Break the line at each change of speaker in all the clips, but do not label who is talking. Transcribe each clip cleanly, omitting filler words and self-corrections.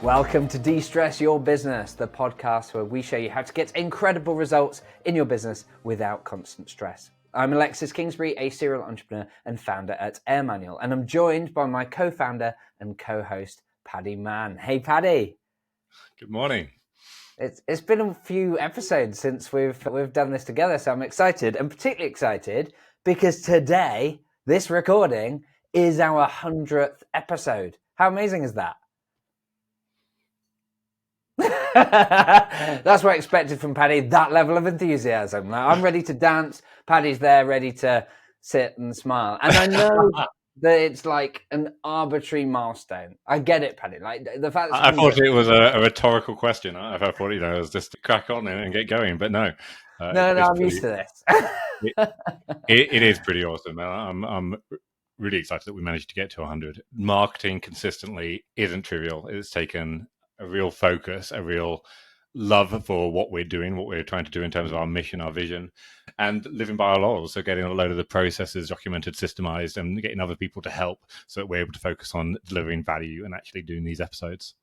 Welcome to Destress Your Business, the podcast where we show you how to get incredible results in your business without constant stress. I'm Alexis Kingsbury, a serial entrepreneur and founder at AirManual, and I'm joined by my co-founder and co-host, Paddy Mann. Hey, Paddy.
Good morning.
It's been a few episodes since we've done this together, so I'm excited, and particularly excited because today, this recording is our 100th episode. How amazing is that? That's what I expected from Paddy, that level of enthusiasm. I'm ready to dance. Paddy's there ready to sit and smile. And I know that it's like an arbitrary milestone. I get it, Paddy. Like the fact
I thought it was a rhetorical question. I thought, it was just to crack on and get going, but no.
No, I'm used to this.
It is pretty awesome. I'm really excited that we managed to get to 100. Marketing consistently isn't trivial. It's taken a real focus, a real love for what we're doing, what we're trying to do in terms of our mission, our vision, and living by our laurels. So getting a load of the processes documented, systemized, and getting other people to help so that we're able to focus on delivering value and actually doing these episodes.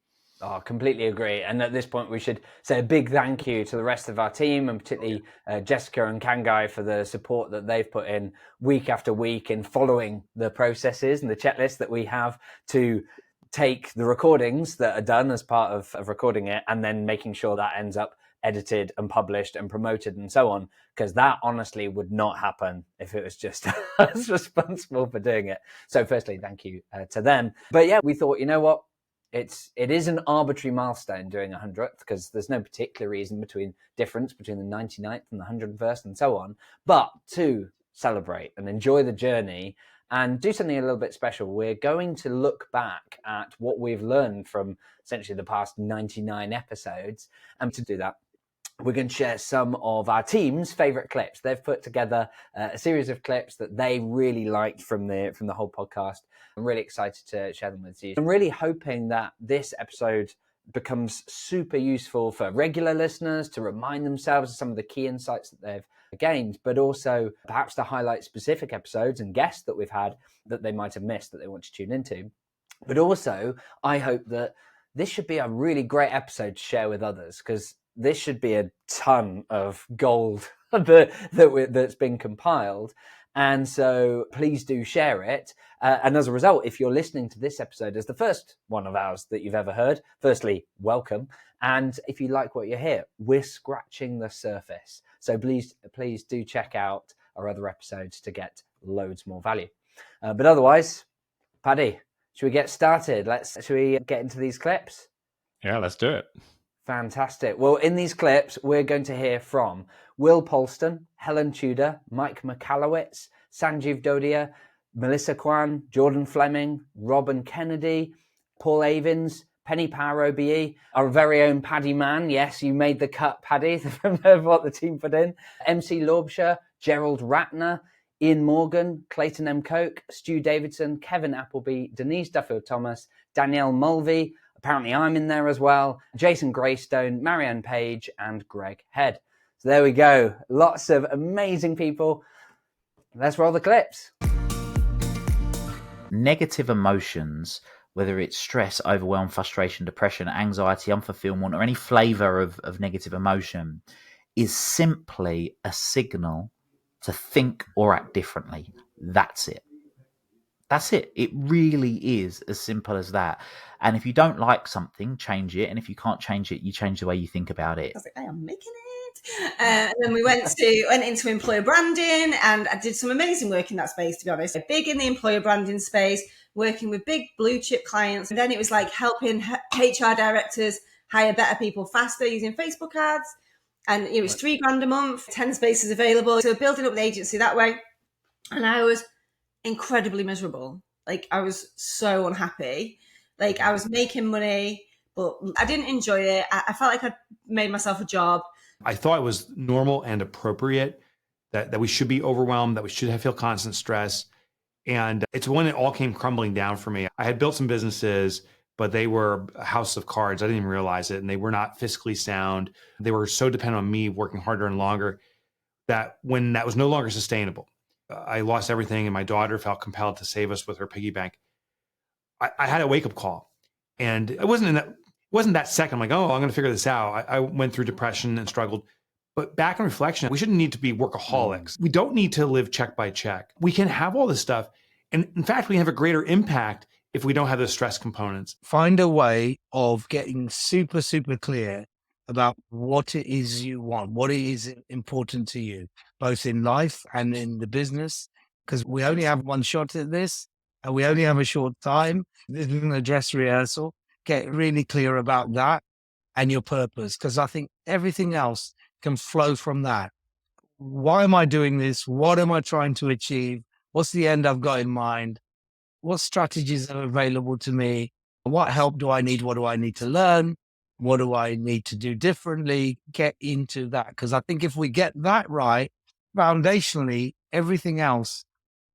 Oh, completely agree. And at this point, we should say a big thank you to the rest of our team, and particularly Jessica and Kangai for the support that they've put in week after week in following the processes and the checklist that we have to take the recordings that are done as part of recording it and then making sure that ends up edited and published and promoted and so on, because that honestly would not happen if it was just us responsible for doing it. So firstly, thank you to them. But yeah, we thought, you know what? It is an arbitrary milestone doing 100th because there's no particular reason difference between the 99th and the 101st and so on. But to celebrate and enjoy the journey and do something a little bit special, we're going to look back at what we've learned from essentially the past 99 episodes. And to do that, we're going to share some of our team's favorite clips. They've put together a series of clips that they really liked from the whole podcast. I'm really excited to share them with you. I'm really hoping that this episode becomes super useful for regular listeners to remind themselves of some of the key insights that they've gained, but also perhaps to highlight specific episodes and guests that we've had that they might have missed that they want to tune into. But also, I hope that this should be a really great episode to share with others, because this should be a ton of gold that's been compiled. And so please do share it. And as a result, if you're listening to this episode as the first one of ours that you've ever heard, firstly, welcome. And if you like what you hear, we're scratching the surface. So please do check out our other episodes to get loads more value. But otherwise, Paddy, should we get started? Should we get into these clips?
Yeah, let's do it.
Fantastic. Well, in these clips, we're going to hear from Will Polston, Helen Tudor, Mike McAllowitz, Sanjeev Dodia, Melissa Kwan, Jordan Fleming, Robin Kennedy, Paul Avins, Penny Power OBE, our very own Paddy Mann. Yes, you made the cut, Paddy, from what the team put in. MC Lorbshire, Gerald Ratner, Ian Morgan, Clayton M. Koch, Stu Davidson, Kevin Appleby, Denise Duffield-Thomas, Danielle Mulvey, apparently I'm in there as well, Jason Greystone, Marianne Page, and Greg Head. So there we go. Lots of amazing people. Let's roll the clips.
Negative emotions, whether it's stress, overwhelm, frustration, depression, anxiety, unfulfillment, or any flavor of negative emotion, is simply a signal to think or act differently. That's it. That's it. It really is as simple as that. And if you don't like something, change it. And if you can't change it, you change the way you think about it.
I was like, I am making it. And then we went into employer branding, and I did some amazing work in that space, to be honest. Big in the employer branding space, working with big blue chip clients. And then it was like helping HR directors hire better people faster using Facebook ads. And it was $3,000 a month, 10 spaces available. So building up the agency that way. And I was incredibly miserable. Like, I was so unhappy. Like, I was making money, but I didn't enjoy it. I felt like I'd made myself a job.
I thought it was normal and appropriate that we should be overwhelmed, that we should feel constant stress. And it's when it all came crumbling down for me. I had built some businesses, but they were a house of cards. I didn't even realize it. And they were not fiscally sound. They were so dependent on me working harder and longer that when that was no longer sustainable, I lost everything. And my daughter felt compelled to save us with her piggy bank. I had a wake-up call. And it wasn't wasn't that second. I'm like, oh, I'm going to figure this out. I went through depression and struggled. But back in reflection, we shouldn't need to be workaholics. We don't need to live check by check. We can have all this stuff. And in fact, we have a greater impact if we don't have those stress components.
Find a way of getting super, super clear about what it is you want, what it is important to you, both in life and in the business, because we only have one shot at this and we only have a short time. This isn't a dress rehearsal. Get really clear about that and your purpose, because I think everything else can flow from that. Why am I doing this? What am I trying to achieve? What's the end I've got in mind? What strategies are available to me? What help do I need? What do I need to learn? What do I need to do differently? Get into that. Because I think if we get that right, foundationally, everything else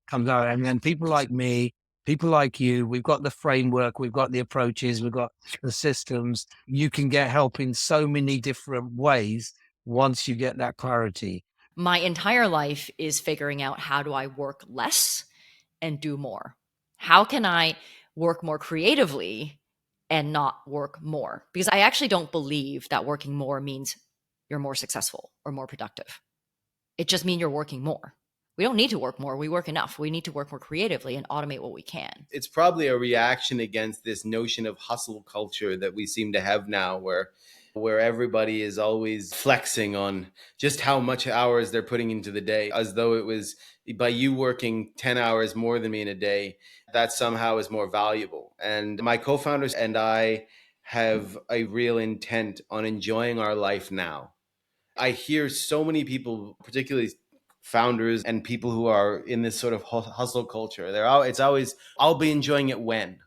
comes out. And then people like me, people like you, we've got the framework, we've got the approaches, we've got the systems. You can get help in so many different ways once you get that clarity.
My entire life is figuring out, how do I work less and do more? How can I work more creatively and not work more? Because I actually don't believe that working more means you're more successful or more productive. It just means you're working more. We don't need to work more. We work enough. We need to work more creatively and automate what we can.
It's probably a reaction against this notion of hustle culture that we seem to have now, where everybody is always flexing on just how much hours they're putting into the day, as though it was by you working 10 hours more than me in a day, that somehow is more valuable. And my co-founders and I have a real intent on enjoying our life now. I hear so many people, particularly founders and people who are in this sort of hustle culture, it's always, I'll be enjoying it when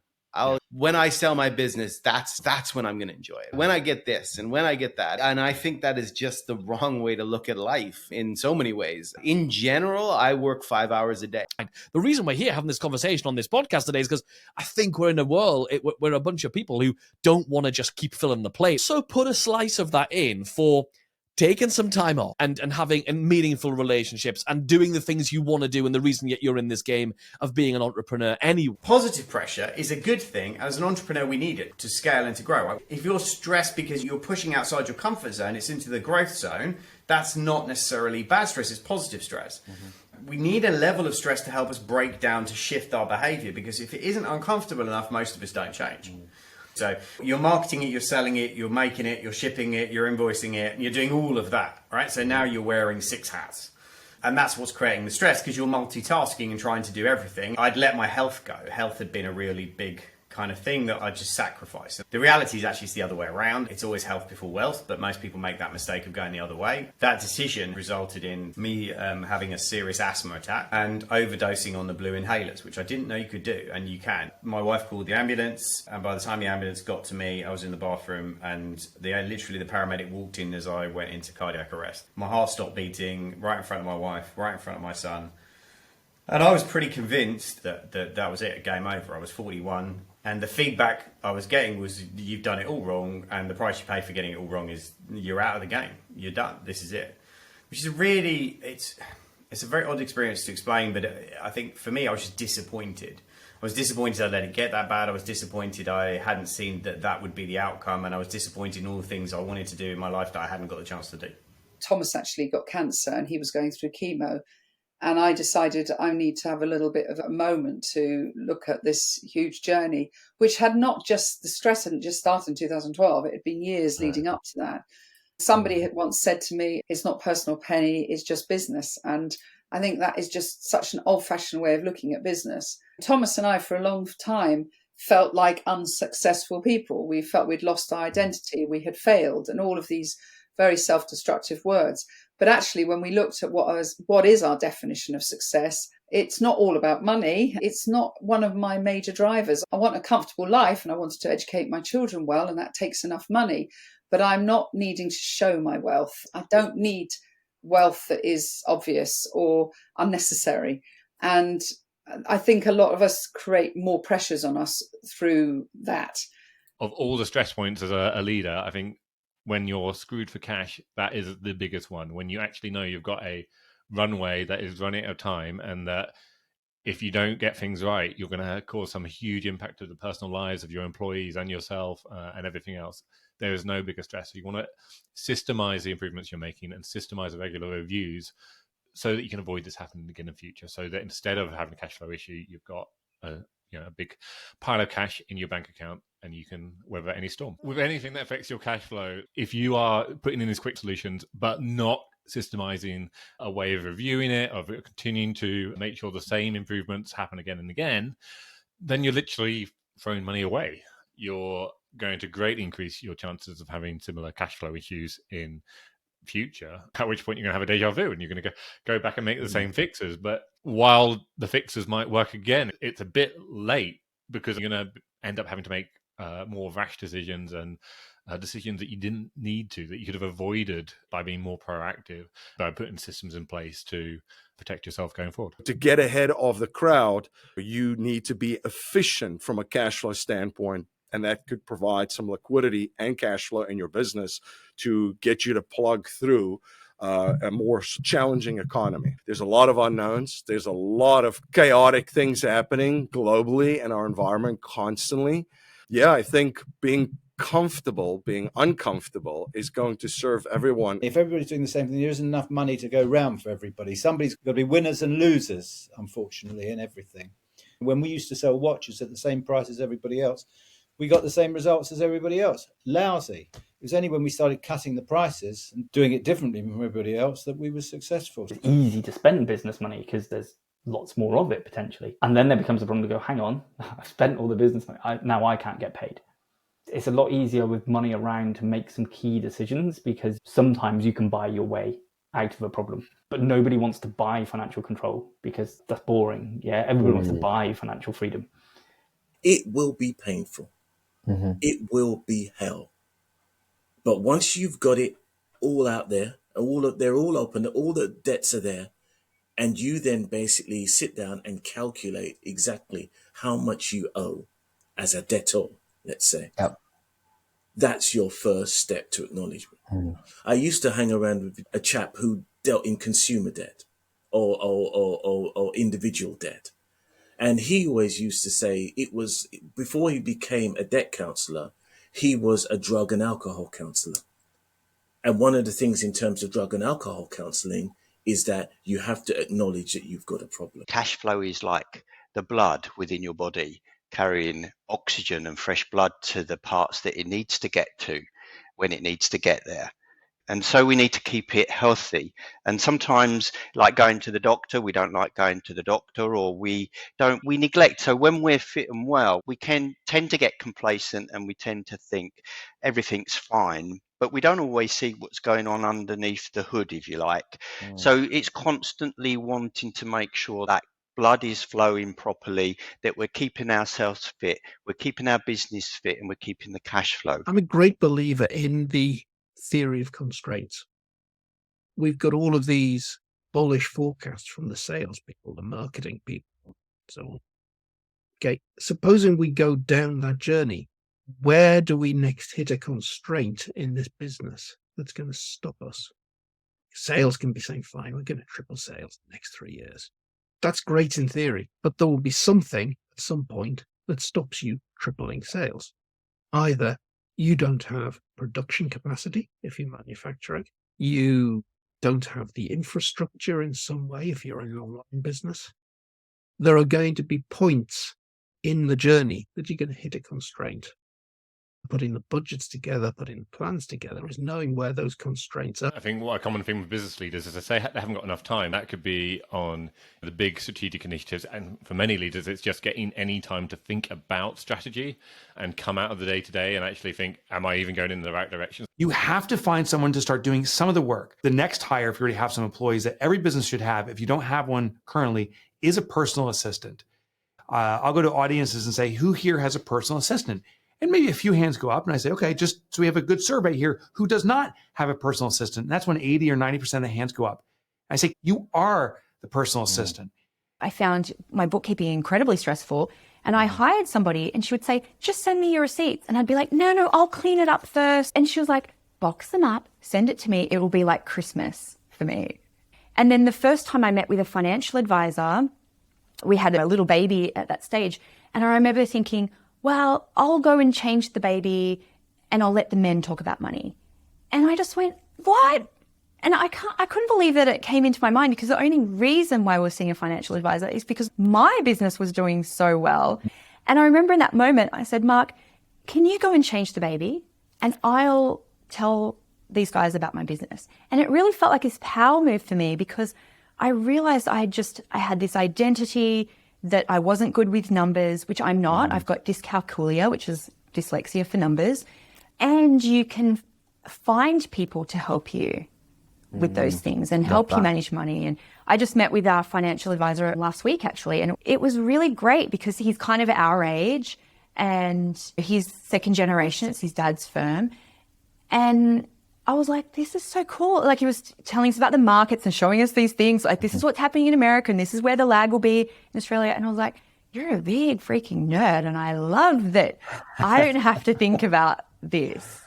I sell my business, that's when I'm going to enjoy it. When I get this and when I get that. And I think that is just the wrong way to look at life in so many ways. In general, I work 5 hours a day.
The reason we're here having this conversation on this podcast today is because I think we're in a world, we're a bunch of people who don't want to just keep filling the plate. So put a slice of that in for taking some time off and having meaningful relationships and doing the things you want to do, and the reason you're in this game of being an entrepreneur anyway.
Positive pressure is a good thing. As an entrepreneur, we need it to scale and to grow. If you're stressed because you're pushing outside your comfort zone, it's into the growth zone, that's not necessarily bad stress, it's positive stress. Mm-hmm. We need a level of stress to help us break down, to shift our behavior, because if it isn't uncomfortable enough, most of us don't change. Mm. So you're marketing it, you're selling it, you're making it, you're shipping it, you're invoicing it, and you're doing all of that, right? So now you're wearing 6 hats. And that's what's creating the stress, because you're multitasking and trying to do everything. I'd let my health go. Health had been a really big kind of thing that I just sacrificed. The reality is actually it's the other way around. It's always health before wealth, but most people make that mistake of going the other way. That decision resulted in me having a serious asthma attack and overdosing on the blue inhalers, which I didn't know you could do, and you can. My wife called the ambulance, and by the time the ambulance got to me, I was in the bathroom, and literally the paramedic walked in as I went into cardiac arrest. My heart stopped beating right in front of my wife, right in front of my son. And I was pretty convinced that was it, game over. I was 41. And the feedback I was getting was, you've done it all wrong, and the price you pay for getting it all wrong is you're out of the game. You're done. This is it. Which is it's a very odd experience to explain, but I think for me, I was just disappointed. I was disappointed I let it get that bad. I was disappointed I hadn't seen that would be the outcome, and I was disappointed in all the things I wanted to do in my life that I hadn't got the chance to do.
Thomas actually got cancer, and he was going through chemo. And I decided I need to have a little bit of a moment to look at this huge journey, which had not just, the stress hadn't just started in 2012. It had been years leading up to that. Somebody had once said to me, it's not personal penny, it's just business. And I think that is just such an old-fashioned way of looking at business. Thomas and I, for a long time, felt like unsuccessful people. We felt we'd lost our identity, we had failed, and all of these very self-destructive words. But actually, when we looked at what is our definition of success, it's not all about money. It's not one of my major drivers. I want a comfortable life, and I wanted to educate my children well, and that takes enough money. But I'm not needing to show my wealth. I don't need wealth that is obvious or unnecessary. And I think a lot of us create more pressures on us through that.
Of all the stress points as a leader, I think when you're screwed for cash, that is the biggest one. When you actually know you've got a runway that is running out of time, and that if you don't get things right, you're going to cause some huge impact to the personal lives of your employees and yourself and everything else. There is no bigger stress. You want to systemize the improvements you're making and systemize the regular reviews so that you can avoid this happening again in the future. So that instead of having a cash flow issue, you've got a big pile of cash in your bank account and you can weather any storm. With anything that affects your cash flow, if you are putting in these quick solutions but not systemizing a way of reviewing it, of continuing to make sure the same improvements happen again and again, then you're literally throwing money away. You're going to greatly increase your chances of having similar cash flow issues in future, at which point you're going to have a deja vu and you're going to go back and make the same fixes. But while the fixes might work again, it's a bit late because you're going to end up having to make more rash decisions and decisions that you didn't need to, that you could have avoided by being more proactive, by putting systems in place to protect yourself going forward.
To get ahead of the crowd, you need to be efficient from a cash flow standpoint, and that could provide some liquidity and cash flow in your business to get you to plug through a more challenging economy. There's a lot of unknowns. There's a lot of chaotic things happening globally in our environment constantly. Yeah, I think being comfortable, being uncomfortable is going to serve everyone.
If everybody's doing the same thing, there isn't enough money to go round for everybody. Somebody's got to be winners and losers, unfortunately, in everything. When we used to sell watches at the same price as everybody else, we got the same results as everybody else. Lousy. It was only when we started cutting the prices and doing it differently from everybody else that we were successful.
It's easy to spend business money because there's lots more of it potentially. And then there becomes a problem to go, hang on, I've spent all the business money, now I can't get paid. It's a lot easier with money around to make some key decisions because sometimes you can buy your way out of a problem. But nobody wants to buy financial control because that's boring. Yeah, everybody wants to buy financial freedom.
It will be painful. It will be hell. But once you've got it all out there, they're all open, all the debts are there, and you then basically sit down and calculate exactly how much you owe as a debtor, let's say.
Yep.
That's your first step to acknowledgement. I used to hang around with a chap who dealt in consumer debt or individual debt. And he always used to say it was, before he became a debt counselor, he was a drug and alcohol counselor. And one of the things in terms of drug and alcohol counseling is that you have to acknowledge that you've got a problem.
Cash flow is like the blood within your body carrying oxygen and fresh blood to the parts that it needs to get to when it needs to get there. And so we need to keep it healthy. And sometimes, like going to the doctor, we don't like going to the doctor, or we neglect. So when we're fit and well, we can tend to get complacent and we tend to think everything's fine, but we don't always see what's going on underneath the hood, if you like. So it's constantly wanting to make sure that blood is flowing properly, that we're keeping ourselves fit, we're keeping our business fit, and we're keeping the cash flow.
I'm a great believer in the theory of constraints. We've got all of these bullish forecasts from the sales people, the marketing people, so on. Okay, supposing we go down that journey, where do we next hit a constraint in this business that's going to stop us? Sales can be saying, fine, we're going to triple sales in the next 3 years. That's great in theory, but there will be something at some point that stops you tripling sales. Either you don't have production capacity if you're manufacturing, you don't have the infrastructure in some way if you're an online business. There are going to be points in the journey that you're going to hit a constraint. Putting the budgets together, putting the plans together is knowing where those constraints are.
I think what a common thing with business leaders is they say they haven't got enough time. That could be on the big strategic initiatives. And for many leaders, it's just getting any time to think about strategy and come out of the day-to-day and actually think, am I even going in the right direction?
You have to find someone to start doing some of the work. The next hire, if you already have some employees, that every business should have, if you don't have one currently, is a personal assistant. I'll go to audiences and say, who here has a personal assistant? And maybe a few hands go up and I say, okay, just so we have a good survey here, who does not have a personal assistant? And that's when 80 or 90% of the hands go up. I say, you are the personal assistant.
I found my bookkeeping incredibly stressful, and I hired somebody and she would say, just send me your receipts. And I'd be like, no, I'll clean it up first. And she was like, box them up, send it to me. It will be like Christmas for me. And then the first time I met with a financial advisor, We had a little baby at that stage. And I remember thinking, well, I'll go and change the baby and I'll let the men talk about money. And I just went, what? And I couldn't believe that it came into my mind, because the only reason why I was seeing a financial advisor is because my business was doing so well. And I remember in that moment, I said, Mark, can you go and change the baby and I'll tell these guys about my business? And it really felt like this power move for me, because I realized I had this identity that I wasn't good with numbers, which I'm not. I've got dyscalculia, which is dyslexia for numbers. And you can find people to help you with those things and help you manage money. And I just met with our financial advisor last week, actually, and it was really great because he's kind of our age and he's second generation. It's his dad's firm. And I was like, this is so cool. Like, he was telling us about the markets and showing us these things. Like, this is what's happening in America and this is where the lag will be in Australia. And I was like, you're a big freaking nerd. And I love that I don't have to think about this.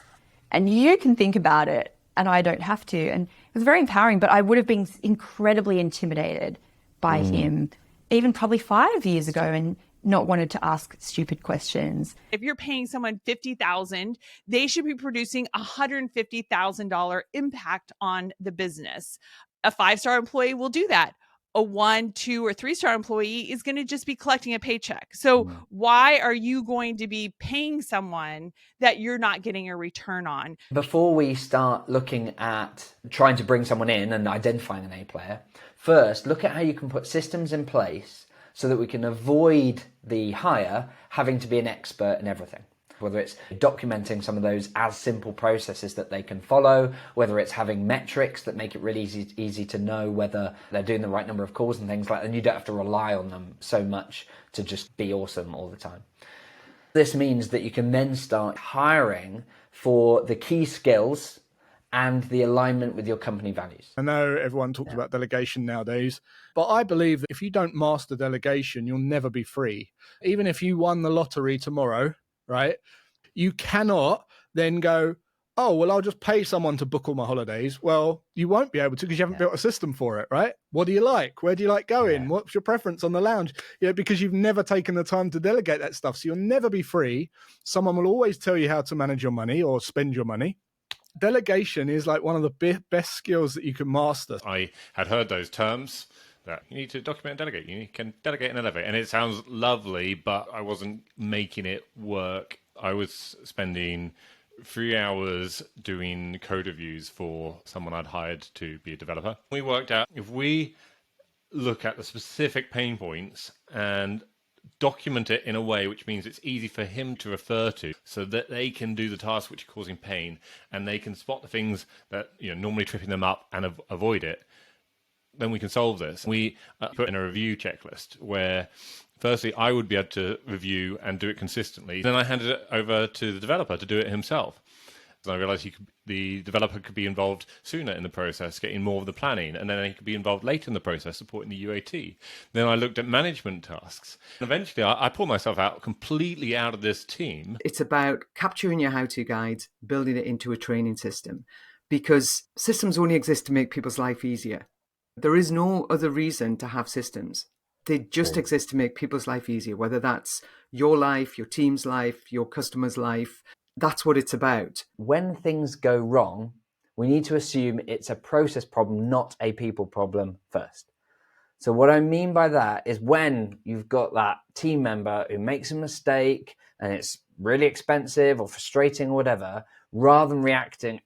And you can think about it and I don't have to. And it was very empowering, but I would have been incredibly intimidated by him, even probably 5 years ago, and not wanted to ask stupid questions.
If you're paying someone $50,000, they should be producing $150,000 impact on the business. A 5-star employee will do that. A 1, 2, or 3-star employee is going to just be collecting a paycheck. So why are you going to be paying someone that you're not getting a return on?
Before we start looking at trying to bring someone in and identifying an A player, first look at how you can put systems in place so that we can avoid the hire having to be an expert in everything. Whether it's documenting some of those as simple processes that they can follow, whether it's having metrics that make it really easy to know whether they're doing the right number of calls and things like that, and you don't have to rely on them so much to just be awesome all the time. This means that you can then start hiring for the key skills and the alignment with your company values.
I know everyone talks about delegation nowadays, but I believe that if you don't master delegation, you'll never be free. Even if you won the lottery tomorrow, right? You cannot then go, oh, well, I'll just pay someone to book all my holidays. Well, you won't be able to because you haven't built a system for it, right? What do you like? Where do you like going? What's your preference on the lounge? Because you've never taken the time to delegate that stuff. So you'll never be free. Someone will always tell you how to manage your money or spend your money. Delegation is like one of the best skills that you can master.
I had heard those terms. That you need to document and delegate. You can delegate and elevate. And it sounds lovely, but I wasn't making it work. I was spending 3 hours doing code reviews for someone I'd hired to be a developer. We worked out if we look at the specific pain points and document it in a way which means it's easy for him to refer to so that they can do the tasks which are causing pain and they can spot the things that normally tripping them up and avoid it, then we can solve this. We put in a review checklist where, firstly, I would be able to review and do it consistently. Then I handed it over to the developer to do it himself. So I realized the developer could be involved sooner in the process, getting more of the planning, and then he could be involved later in the process, supporting the UAT. Then I looked at management tasks. And eventually, I pulled myself out completely out of this team.
It's about capturing your how-to guide, building it into a training system, because systems only exist to make people's life easier. There is no other reason to have systems. They just exist to make people's life easier, whether that's your life, your team's life, your customer's life. That's what it's about.
When things go wrong, we need to assume it's a process problem, not a people problem first. So what I mean by that is when you've got that team member who makes a mistake and it's really expensive or frustrating or whatever, rather than reacting,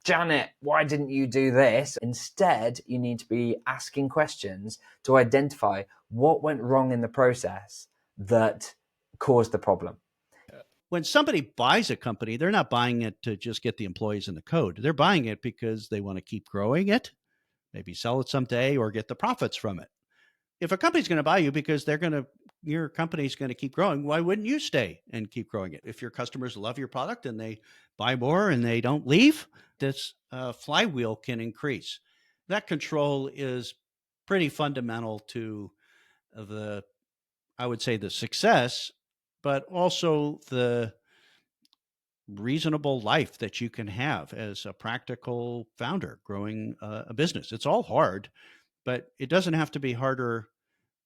Janet, why didn't you do this? Instead, you need to be asking questions to identify what went wrong in the process that caused the problem.
When somebody buys a company, they're not buying it to just get the employees in the code. They're buying it because they want to keep growing it, maybe sell it someday or get the profits from it. If a company's going to buy you because your company's going to keep growing, why wouldn't you stay and keep growing it? If your customers love your product and they buy more and they don't leave, this flywheel can increase. That control is pretty fundamental to I would say the success, but also the reasonable life that you can have as a practical founder growing a business. It's all hard, but it doesn't have to be harder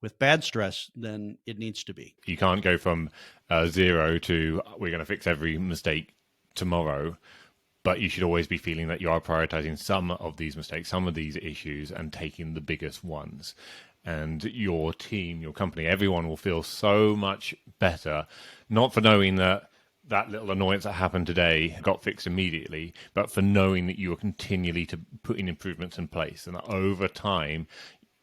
with bad stress than it needs to be.
You can't go from 0 to we're going to fix every mistake tomorrow, but you should always be feeling that you are prioritizing some of these mistakes, some of these issues, and taking the biggest ones. And your team, your company, everyone will feel so much better, not for knowing that that little annoyance that happened today got fixed immediately, but for knowing that you are continually to putting improvements in place, and that over time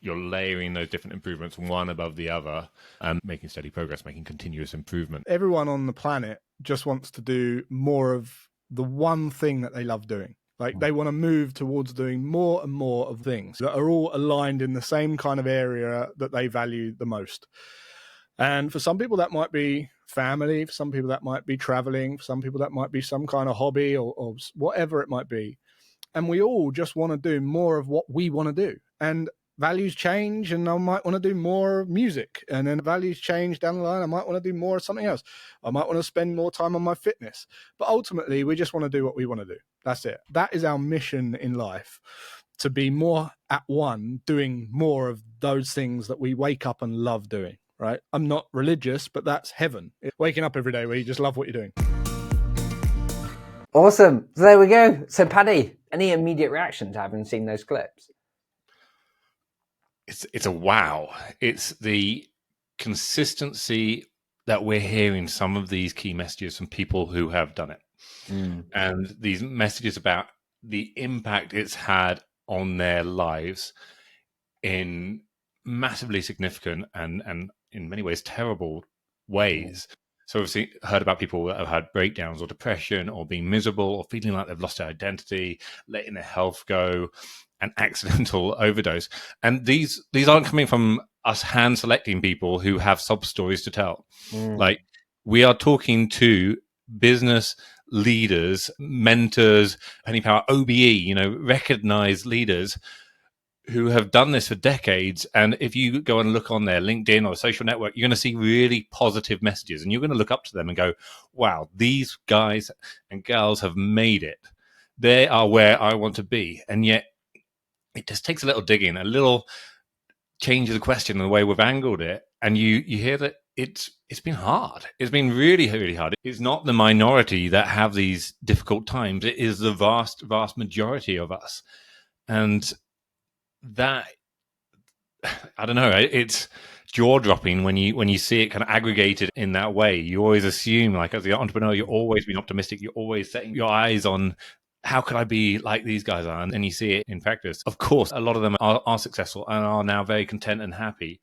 you're layering those different improvements one above the other and making steady progress, making continuous improvement.
Everyone on the planet just wants to do more of the one thing that they love doing. Like they want to move towards doing more and more of things that are all aligned in the same kind of area that they value the most. And for some people that might be family, for some people that might be traveling, for some people that might be some kind of hobby or whatever it might be. And we all just want to do more of what we want to do. And values change, and I might want to do more music, and then values change down the line. I might want to do more of something else. I might want to spend more time on my fitness, but ultimately we just want to do what we want to do. That's it. That is our mission in life, to be more at one, doing more of those things that we wake up and love doing, right? I'm not religious, but that's heaven. Waking up every day where you just love what you're doing.
Awesome. So there we go. So Paddy, any immediate reaction to having seen those clips?
It's a wow. It's the consistency that we're hearing some of these key messages from people who have done it. And these messages about the impact it's had on their lives in massively significant and in many ways terrible ways. So we've heard about people that have had breakdowns or depression or being miserable or feeling like they've lost their identity, letting their health go, an accidental overdose. And these aren't coming from us hand selecting people who have sub stories to tell. Like, we are talking to business leaders, mentors, Penny Power, OBE, recognized leaders who have done this for decades. And if you go and look on their LinkedIn or social network, you're going to see really positive messages, and you're going to look up to them and go, wow, these guys and girls have made it. They are where I want to be. And yet it just takes a little digging, a little change of the question and the way we've angled it. And you hear that it's been hard. It's been really, really hard. It's not the minority that have these difficult times. It is the vast, vast majority of us. And that, I don't know, it's jaw-dropping when you see it kind of aggregated in that way. You always assume, like, as the entrepreneur, you're always being optimistic. You're always setting your eyes on, how could I be like these guys are? And you see it in practice. Of course, a lot of them are successful and are now very content and happy.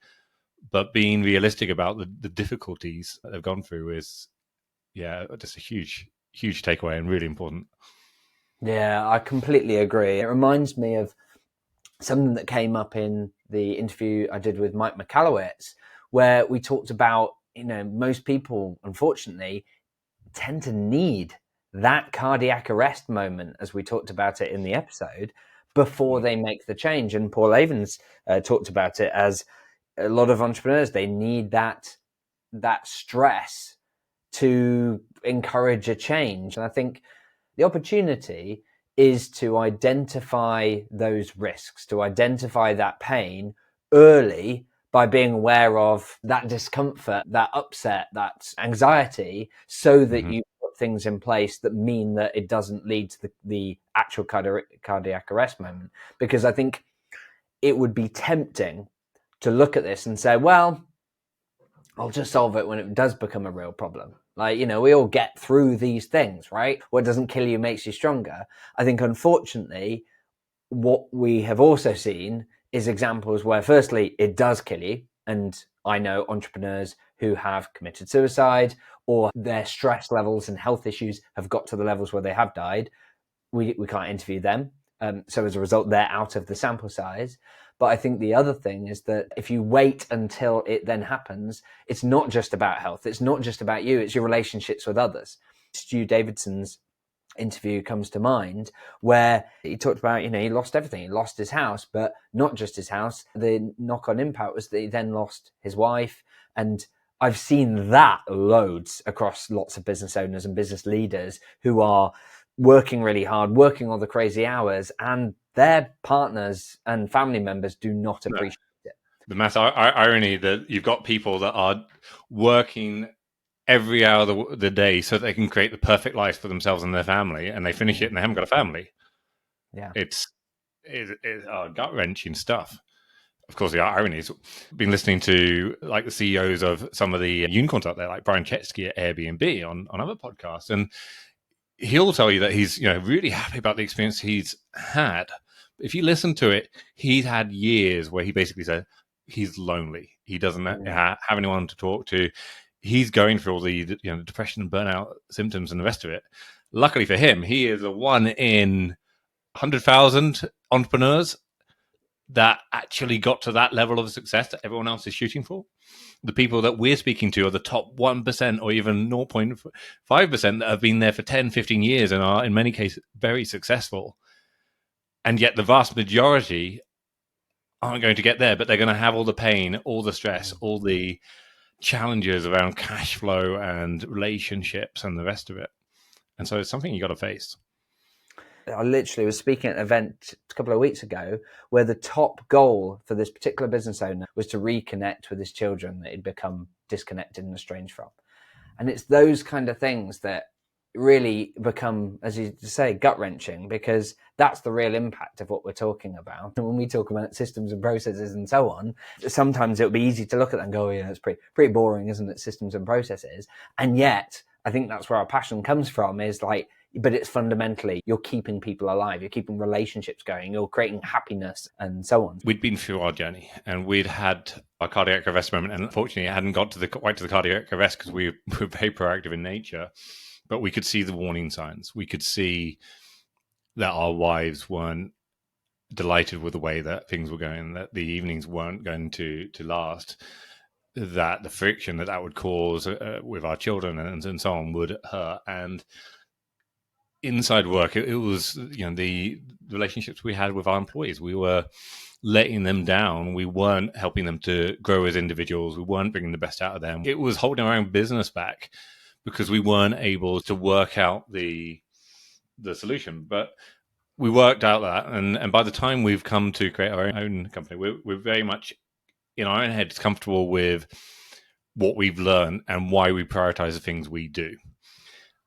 But being realistic about the difficulties that they've gone through is, just a huge, huge takeaway and really important.
Yeah, I completely agree. It reminds me of something that came up in the interview I did with Mike Michalowicz, where we talked about, most people, unfortunately, tend to need that cardiac arrest moment, as we talked about it in the episode, before they make the change. And Paul Avens talked about it as a lot of entrepreneurs, they need that stress to encourage a change. And I think the opportunity is to identify those risks, to identify that pain early by being aware of that discomfort, that upset, that anxiety, so that you put things in place that mean that it doesn't lead to the actual cardiac arrest moment. Because I think it would be tempting to look at this and say, well, I'll just solve it when it does become a real problem. Like, we all get through these things, right? What doesn't kill you makes you stronger. I think, unfortunately, what we have also seen is examples where, firstly, it does kill you. And I know entrepreneurs who have committed suicide, or their stress levels and health issues have got to the levels where they have died. We can't interview them. So as a result, they're out of the sample size. But I think the other thing is that if you wait until it then happens, it's not just about health. It's not just about you. It's your relationships with others. Stu Davidson's interview comes to mind, where he talked about, he lost everything. He lost his house, but not just his house. The knock-on impact was that he then lost his wife. And I've seen that loads across lots of business owners and business leaders who are working really hard, working all the crazy hours, and their partners and family members do not appreciate it.
The mass irony that you've got people that are working every hour of the day so they can create the perfect life for themselves and their family, and they finish it and they haven't got a family.
Yeah.
It's gut-wrenching stuff. Of course, the irony is, I've been listening to like the CEOs of some of the unicorns out there, like Brian Chesky at Airbnb on other podcasts, and he'll tell you that he's really happy about the experience he's had. If you listen to it, he's had years where he basically said he's lonely. He doesn't have anyone to talk to. He's going through all the depression and burnout symptoms and the rest of it. Luckily for him, he is a one in 100,000 entrepreneurs that actually got to that level of success that everyone else is shooting for. The people that we're speaking to are the top 1% or even 0.5% that have been there for 10, 15 years and are in many cases very successful. And yet the vast majority aren't going to get there, but they're going to have all the pain, all the stress, all the challenges around cash flow and relationships and the rest of it. And so it's something you got to face.
I literally was speaking at an event a couple of weeks ago where the top goal for this particular business owner was to reconnect with his children that he'd become disconnected and estranged from. And it's those kind of things that really become, as you say, gut-wrenching, because that's the real impact of what we're talking about. And when we talk about systems and processes and so on, sometimes it'll be easy to look at that and go, oh, yeah, it's pretty boring, isn't it, systems and processes? And yet, I think that's where our passion comes from, is like, but it's fundamentally, you're keeping people alive, you're keeping relationships going, you're creating happiness and so on.
We'd been through our journey and we'd had a cardiac arrest moment, and unfortunately it hadn't got to quite to the cardiac arrest because we were very proactive in nature, but we could see the warning signs. We could see that our wives weren't delighted with the way that things were going, that the evenings weren't going to last, that the friction that would cause with our children and so on would hurt. And inside work, it was the relationships we had with our employees. We were letting them down. We weren't helping them to grow as individuals. We weren't bringing the best out of them. It was holding our own business back because we weren't able to work out the solution. But we worked out that, and by the time we've come to create our own company, we're very much in our own heads comfortable with what we've learned and why we prioritize the things we do.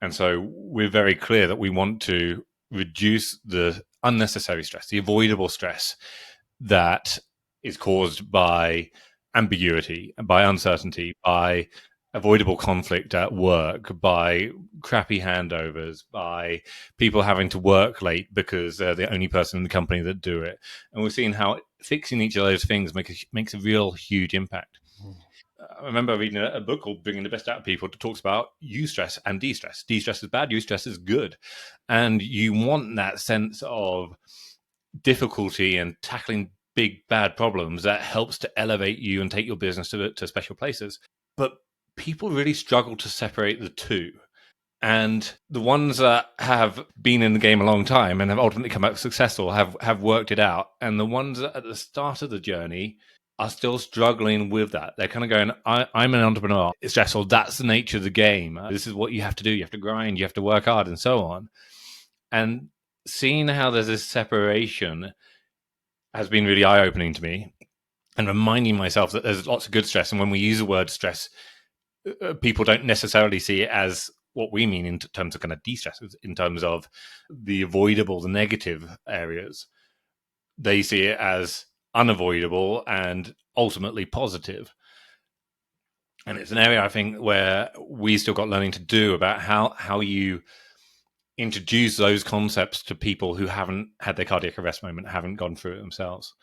And so we're very clear that we want to reduce the unnecessary stress, the avoidable stress that is caused by ambiguity, by uncertainty, by avoidable conflict at work, by crappy handovers, by people having to work late because they're the only person in the company that do it. And we're seeing how fixing each of those things makes a real huge impact. I remember reading a book called Bringing the Best Out of People that talks about eustress and de-stress. De-stress is bad, eustress is good. And you want that sense of difficulty and tackling big, bad problems that helps to elevate you and take your business to special places. But people really struggle to separate the two. And the ones that have been in the game a long time and have ultimately come out successful have worked it out. And the ones that at the start of the journey are still struggling with that. They're kind of going, I'm an entrepreneur. It's stressful. That's the nature of the game. This is what you have to do. You have to grind. You have to work hard and so on. And seeing how there's this separation has been really eye-opening to me, and reminding myself that there's lots of good stress. And when we use the word stress, people don't necessarily see it as what we mean in terms of kind of de-stress, in terms of the avoidable, the negative areas. They see it as unavoidable and ultimately positive. And it's an area, I think, where we still got learning to do about how you introduce those concepts to people who haven't had their cardiac arrest moment, haven't gone through it themselves.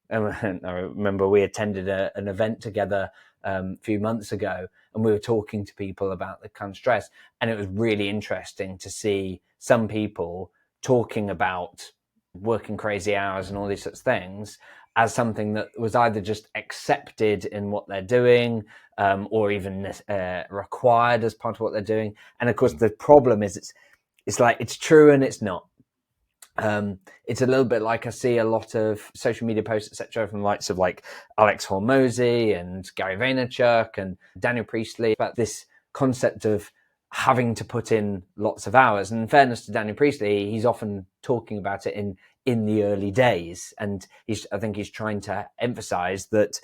I remember we attended an event together a few months ago, and we were talking to people about the kind of stress, and it was really interesting to see some people talking about working crazy hours and all these sorts of things as something that was either just accepted in what they're doing, or even required as part of what they're doing. And of course, the problem is it's like it's true and it's not. It's a little bit like I see a lot of social media posts, etc., from the likes of like Alex Hormozy and Gary Vaynerchuk and Daniel Priestley about this concept of having to put in lots of hours. And in fairness to Daniel Priestley, he's often talking about it in the early days. And I think he's trying to emphasize that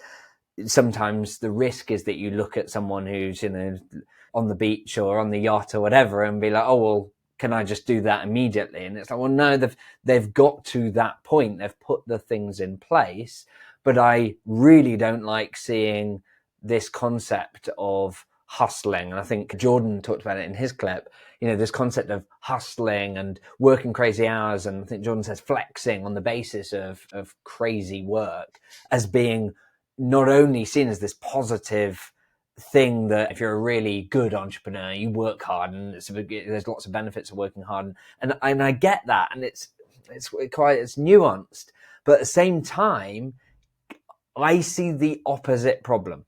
sometimes the risk is that you look at someone who's, on the beach or on the yacht or whatever and be like, oh, well, can I just do that immediately? And it's like, well, no, they've got to that point. They've put the things in place. But I really don't like seeing this concept of hustling. And I think Jordan talked about it in his clip, this concept of hustling and working crazy hours. And I think Jordan says flexing on the basis of crazy work as being not only seen as this positive thing that if you're a really good entrepreneur, you work hard and there's lots of benefits of working hard. And I get that. And it's nuanced. But at the same time, I see the opposite problem.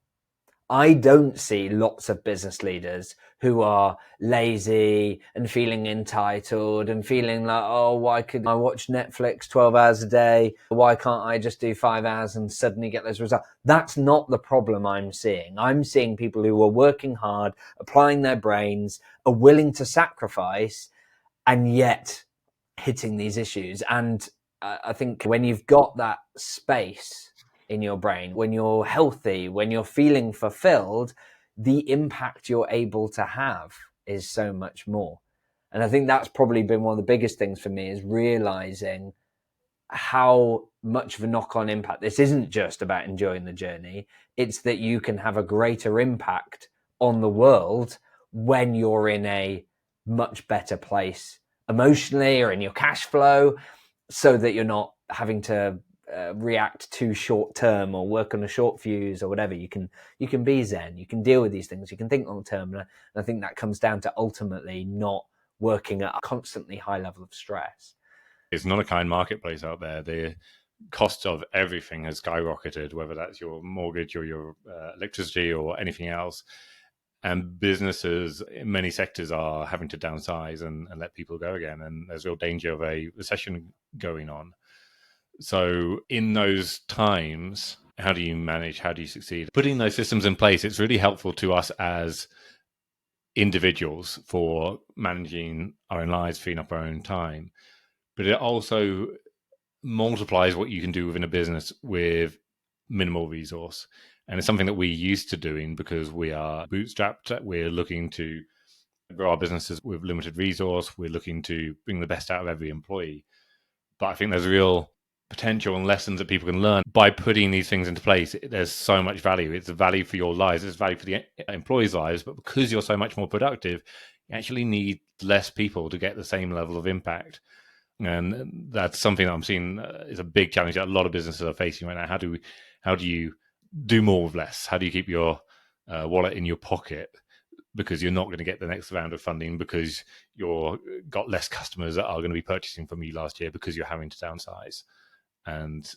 I don't see lots of business leaders who are lazy and feeling entitled and feeling like, oh, why could I watch Netflix 12 hours a day? Why can't I just do 5 hours and suddenly get those results? That's not the problem I'm seeing. I'm seeing people who are working hard, applying their brains, are willing to sacrifice, and yet hitting these issues. And I think when you've got that space in your brain, when you're healthy, when you're feeling fulfilled, the impact you're able to have is so much more. And I think that's probably been one of the biggest things for me, is realizing how much of a knock-on impact. This isn't just about enjoying the journey. It's that you can have a greater impact on the world when you're in a much better place emotionally or in your cash flow, so that you're not having to react too short term or work on a short fuse or whatever. You can be zen, you can deal with these things, you can think long term. And I think that comes down to ultimately not working at a constantly high level of stress.
It's not a kind marketplace out there. The cost of everything has skyrocketed, whether that's your mortgage or your electricity or anything else. And businesses in many sectors are having to downsize and let people go again. And there's real danger of a recession going on. So in those times, how do you manage? How do you succeed? Putting those systems in place, it's really helpful to us as individuals for managing our own lives, freeing up our own time. But it also multiplies what you can do within a business with minimal resource. And it's something that we're used to doing because we are bootstrapped. We're looking to grow our businesses with limited resource. We're looking to bring the best out of every employee. But I think there's real potential and lessons that people can learn by putting these things into place. There's so much value. It's a value for your lives. It's value for the employees' lives. But because you're so much more productive, you actually need less people to get the same level of impact. And that's something that I'm seeing is a big challenge that a lot of businesses are facing right now. How do you do more with less? How do you keep your wallet in your pocket? Because you're not going to get the next round of funding because you've got less customers that are going to be purchasing from you last year because you're having to downsize. And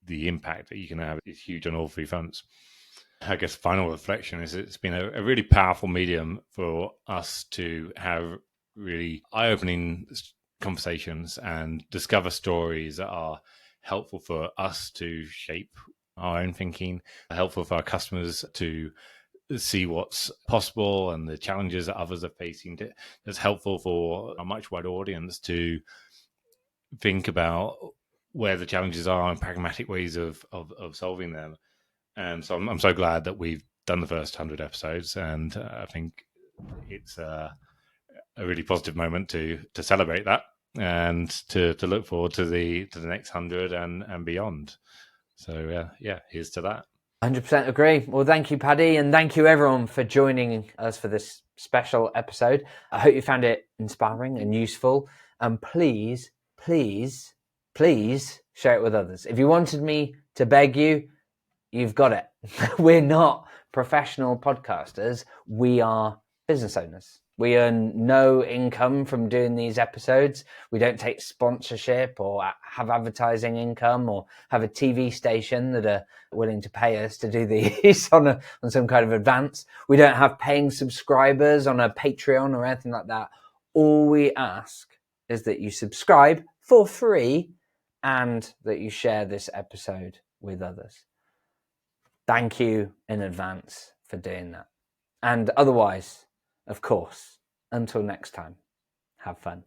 the impact that you can have is huge on all three fronts. I guess final reflection is it's been a really powerful medium for us to have really eye-opening conversations and discover stories that are helpful for us to shape our own thinking, helpful for our customers to see what's possible and the challenges that others are facing. That's helpful for a much wider audience to think about where the challenges are and pragmatic ways of solving them. And so I'm so glad that we've done the first 100 episodes, and I think it's a really positive moment to celebrate that and to look forward to the next 100 and beyond. So here's to that.
100% agree. Well, thank you, Paddy, and thank you everyone for joining us for this special episode. I hope you found it inspiring and useful. And please share it with others. If you wanted me to beg you, you've got it. We're not professional podcasters. We are business owners. We earn no income from doing these episodes. We don't take sponsorship or have advertising income or have a TV station that are willing to pay us to do these on some kind of advance. We don't have paying subscribers on a Patreon or anything like that. All we ask is that you subscribe for free and that you share this episode with others. Thank you in advance for doing that. And otherwise, of course, Until next time, have fun.